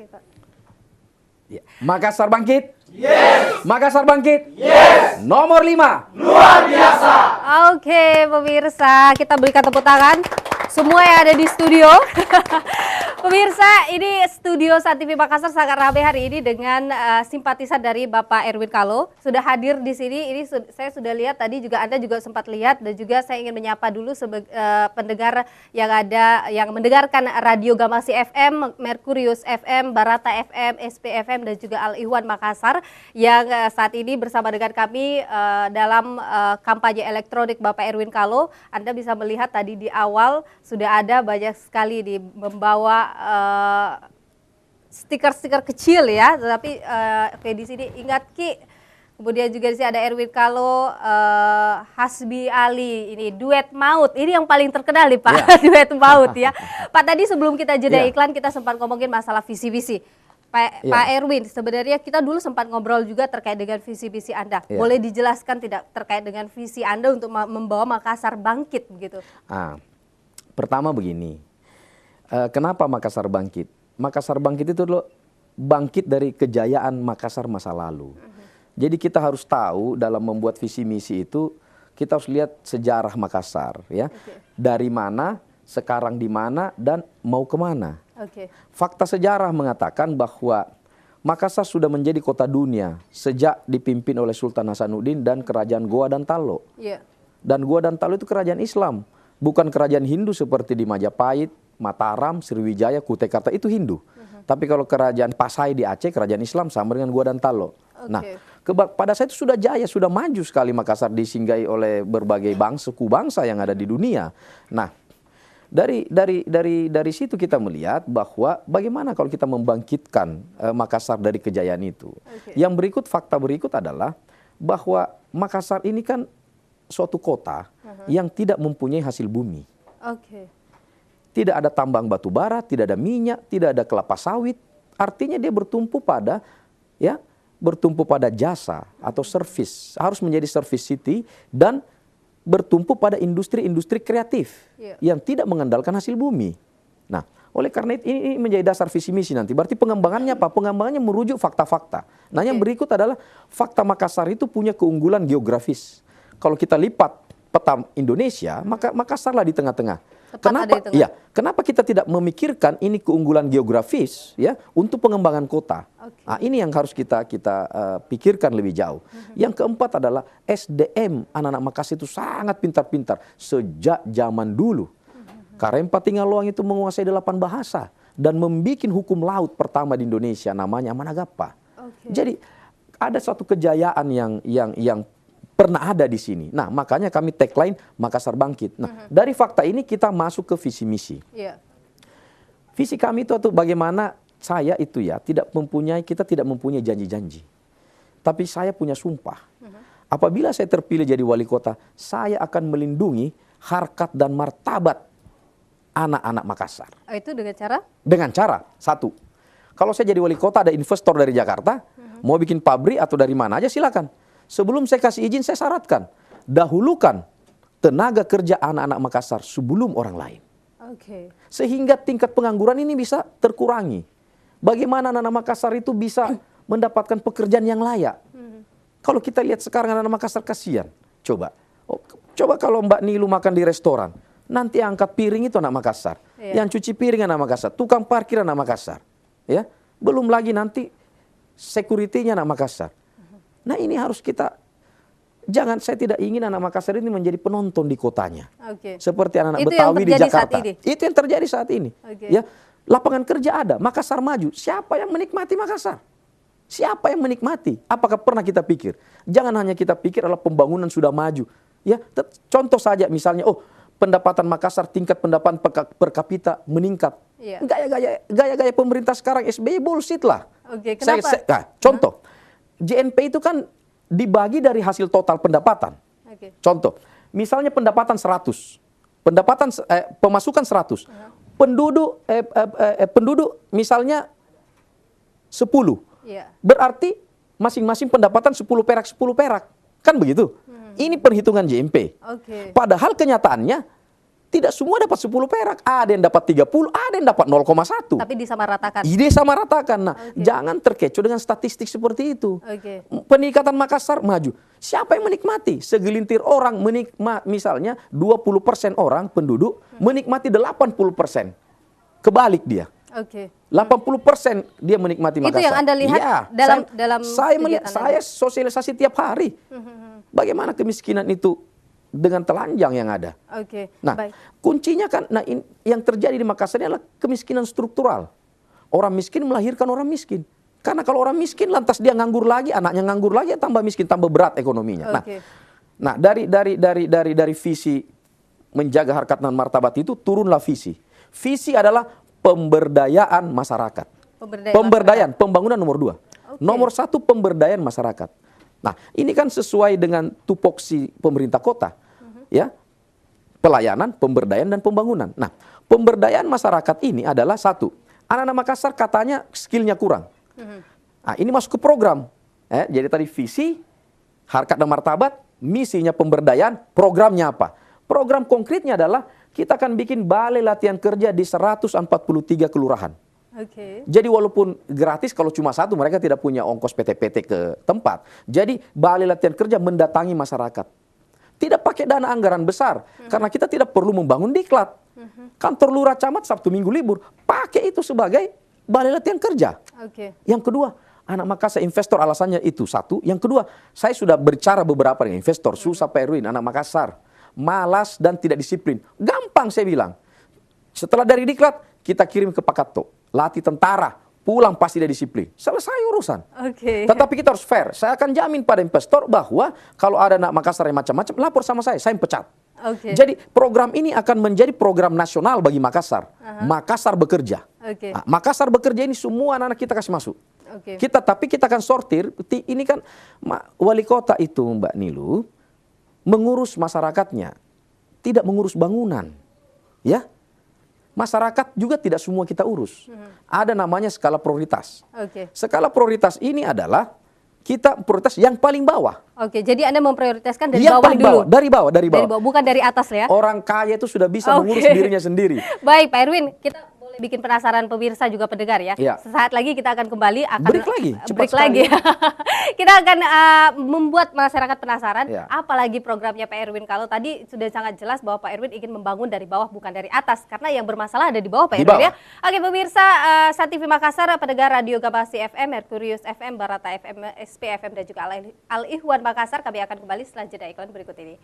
Oke, Pak. Ya. Makassar bangkit? Yes. Makassar bangkit? Yes. Nomor 5. Luar biasa. Oke, pemirsa, kita berikan tepuk tangan semua yang ada di studio. Pemirsa, ini studio Saat TV Makassar sangat ramai hari ini dengan simpatisan dari Bapak Erwin Kalo. Sudah hadir di sini, ini saya sudah lihat tadi juga, Anda juga sempat lihat, dan juga saya ingin menyapa dulu pendengar yang ada, yang mendengarkan Radio Gamasi FM, Merkurius FM, Barata FM, SP FM, dan juga Al Ihwan Makassar, yang saat ini bersama dengan kami dalam kampanye elektronik Bapak Erwin Kalo. Anda bisa melihat tadi di awal sudah ada banyak sekali membawa stiker-stiker kecil ya, tetapi di sini ingat Ki, kemudian juga di sini ada Erwin Kalo, Hasbi Ali, ini duet maut, ini yang paling terkenal nih Pak, yeah. Duet maut ya. Pak, tadi sebelum kita jeda iklan kita sempat ngomongin masalah visi-visi. Pak Erwin, sebenarnya kita dulu sempat ngobrol juga terkait dengan visi-visi Anda. Boleh dijelaskan tidak terkait dengan visi Anda untuk membawa Makassar bangkit begitu? Pertama begini, kenapa Makassar bangkit? Makassar bangkit itu dulu bangkit dari kejayaan Makassar masa lalu. Jadi kita harus tahu dalam membuat visi misi itu kita harus lihat sejarah Makassar ya. Dari mana, sekarang di mana, dan mau kemana. Fakta sejarah mengatakan bahwa Makassar sudah menjadi kota dunia sejak dipimpin oleh Sultan Hasanuddin dan kerajaan Goa dan Talo. Dan Goa dan Talo itu kerajaan Islam. Bukan kerajaan Hindu seperti di Majapahit, Mataram, Sriwijaya, Kutai itu Hindu. Tapi kalau kerajaan Pasai di Aceh, kerajaan Islam sama dengan Goa dan Talo. Nah, pada saat itu sudah jaya, sudah maju sekali Makassar, disinggahi oleh berbagai suku bangsa yang ada di dunia. Nah, dari situ kita melihat bahwa bagaimana kalau kita membangkitkan Makassar dari kejayaan itu. Yang fakta berikut adalah bahwa Makassar ini kan suatu kota yang tidak mempunyai hasil bumi. Tidak ada tambang batu bara, tidak ada minyak, tidak ada kelapa sawit. Artinya dia bertumpu pada jasa atau service. Harus menjadi service city dan bertumpu pada industri-industri kreatif yang tidak mengandalkan hasil bumi. Nah, oleh karena itu ini menjadi dasar visi misi nanti. Berarti pengembangannya apa? Pengembangannya merujuk fakta-fakta. Nah, yang berikut adalah fakta Makassar itu punya keunggulan geografis. Kalau kita lipat peta Indonesia, maka Makassarlah di tengah-tengah. Kenapa kita tidak memikirkan ini keunggulan geografis ya untuk pengembangan kota? Nah, ini yang harus kita pikirkan lebih jauh. Yang keempat adalah SDM anak-anak Makassar itu sangat pintar-pintar sejak zaman dulu. Karempa Tinggaluang itu menguasai 8 bahasa dan membuat hukum laut pertama di Indonesia namanya Managappa. Jadi ada suatu kejayaan yang pernah ada di sini. Nah, makanya kami tagline Makassar bangkit. Nah, dari fakta ini kita masuk ke visi misi. Visi kami itu bagaimana kita tidak mempunyai janji-janji. Tapi saya punya sumpah. Apabila saya terpilih jadi wali kota, saya akan melindungi harkat dan martabat anak-anak Makassar. Itu dengan cara? Dengan cara, satu. Kalau saya jadi wali kota, ada investor dari Jakarta, mau bikin pabrik atau dari mana aja silakan. Sebelum saya kasih izin, saya syaratkan, dahulukan tenaga kerja anak-anak Makassar sebelum orang lain. Sehingga tingkat pengangguran ini bisa terkurangi. Bagaimana anak-anak Makassar itu bisa mendapatkan pekerjaan yang layak. Kalau kita lihat sekarang anak-anak Makassar kasihan. Coba kalau Mbak Nilu makan di restoran, nanti angkat piring itu anak Makassar. Yang cuci piring anak Makassar, tukang parkir anak Makassar. Ya, belum lagi nanti security-nya anak Makassar. Nah, ini harus saya tidak ingin anak Makassar ini menjadi penonton di kotanya. Seperti anak-anak Betawi di Jakarta. Itu yang terjadi saat ini. Ya, lapangan kerja ada, Makassar maju. Siapa yang menikmati Makassar? Siapa yang menikmati? Apakah pernah kita pikir? Jangan hanya kita pikir adalah pembangunan sudah maju. Ya, contoh saja misalnya, pendapatan Makassar, tingkat pendapatan per kapita meningkat. Gaya-gaya pemerintah sekarang SBY bullshit lah. Kenapa? Contoh. JNP itu kan dibagi dari hasil total pendapatan. Contoh, misalnya pendapatan 100, pemasukan 100, penduduk misalnya 10, berarti masing-masing pendapatan 10 perak, kan begitu? Ini perhitungan JNP. Padahal kenyataannya Tidak semua dapat 10 perak. Ada yang dapat 30, ada yang dapat 0,1. Tapi disamaratakan. Ide sama ratakan. Nah, jangan terkecoh dengan statistik seperti itu. Oke. Peningkatan Makassar maju. Siapa yang menikmati? Segelintir orang misalnya 20% orang penduduk menikmati 80%. Kebalik dia. Oke. 80% dia menikmati Makassar. Itu yang Anda lihat Ya, dalam saya melihat, kegiatan saya sosialisasi tiap hari. Bagaimana kemiskinan itu dengan telanjang yang ada. Oke. Nah, Baik. kuncinya kan, yang terjadi di Makassar ini adalah kemiskinan struktural. Orang miskin melahirkan orang miskin. Karena kalau orang miskin lantas dia nganggur lagi, anaknya nganggur lagi, tambah miskin, tambah berat ekonominya. Oke. Nah, dari visi menjaga harkat dan martabat itu turunlah visi. Visi adalah pemberdayaan masyarakat. Pemberdayaan, pembangunan nomor 2. Oke. Nomor 1 pemberdayaan masyarakat. Nah, ini kan sesuai dengan tupoksi pemerintah kota, ya, pelayanan, pemberdayaan dan pembangunan. Nah, pemberdayaan masyarakat ini adalah 1, anak-anak Makassar katanya skillnya kurang. Nah, ini masuk ke program. Jadi tadi visi, harkat dan martabat, misinya pemberdayaan, programnya apa? Program konkretnya adalah kita akan bikin balai latihan kerja di 143 kelurahan. Oke. Jadi walaupun gratis, kalau cuma 1 mereka tidak punya ongkos PT-PT ke tempat. Jadi balai latihan kerja mendatangi masyarakat. Tidak pakai dana anggaran besar. Karena kita tidak perlu membangun diklat. Kantor lurah camat Sabtu Minggu libur. Pakai itu sebagai balai latihan kerja. Oke. Yang kedua, anak Makassar investor alasannya itu 1. Yang kedua, saya sudah berbicara beberapa dengan investor. Susah Pak Erwin, anak Makassar. Malas dan tidak disiplin. Gampang saya bilang. Setelah dari diklat, kita kirim ke Pakato. Latih tentara, pulang pasti dia disiplin. Selesai urusan. Oke. Tetapi kita harus fair. Saya akan jamin pada investor bahwa kalau ada anak Makassar yang macam-macam, lapor sama saya pecat. Oke. Jadi program ini akan menjadi program nasional bagi Makassar. Makassar bekerja. Oke. Nah, Makassar bekerja ini semua anak-anak kita kasih masuk. Oke. Tapi kita akan sortir. Ini kan wali kota itu Mbak Nilu mengurus masyarakatnya, tidak mengurus bangunan, ya. Masyarakat juga tidak semua kita urus. Ada namanya skala prioritas. Oke. Skala prioritas ini adalah kita prioritas yang paling bawah. Oke, jadi Anda memprioritaskan dari Yang bawah paling dulu. bawah, dari bawah. Dari bawah, bukan dari atas ya. Orang kaya itu sudah bisa Oke. mengurus dirinya sendiri. Baik, Pak Erwin, kita boleh bikin penasaran pemirsa juga pendengar ya. Iya. Sesaat lagi kita akan kembali Break lagi, cepat break sekali. lagi. Kita akan membuat masyarakat penasaran Iya. apalagi programnya Pak Erwin. Kalau tadi sudah sangat jelas bahwa Pak Erwin ingin membangun dari bawah bukan dari atas karena yang bermasalah ada di bawah Pak Di Erwin ya. bawah. Oke, pemirsa Sat TV Makassar, pendengar Radio Gabasi FM, Merkurius FM, Barata FM, SP FM dan juga Al Ihwan Makassar, kami akan kembali setelah jeda iklan berikut ini.